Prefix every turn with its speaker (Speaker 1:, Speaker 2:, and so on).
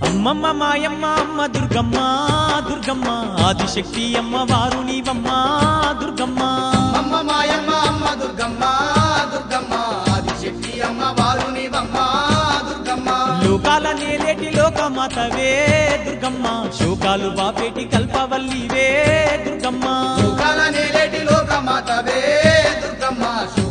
Speaker 1: అమ్మమ్మ మాయమ్మ అమ్మ దుర్గమ్మ దుర్గమ్మ ఆదిశక్తి అమ్మ వారు నీవమ్మ దుర్గమ్మ.
Speaker 2: అమ్మ మాయమ్మ అమ్మ దుర్గమ్మ దుర్గమ్మ ఆదిశక్తి అమ్మ వారు నీవమ్మ దుర్గమ్మ.
Speaker 1: లోకాల నేలేటి లోకమాతవే దుర్గమ్మ, శోకాలు బాపేటి కల్పవల్లివే దుర్గమ్మ.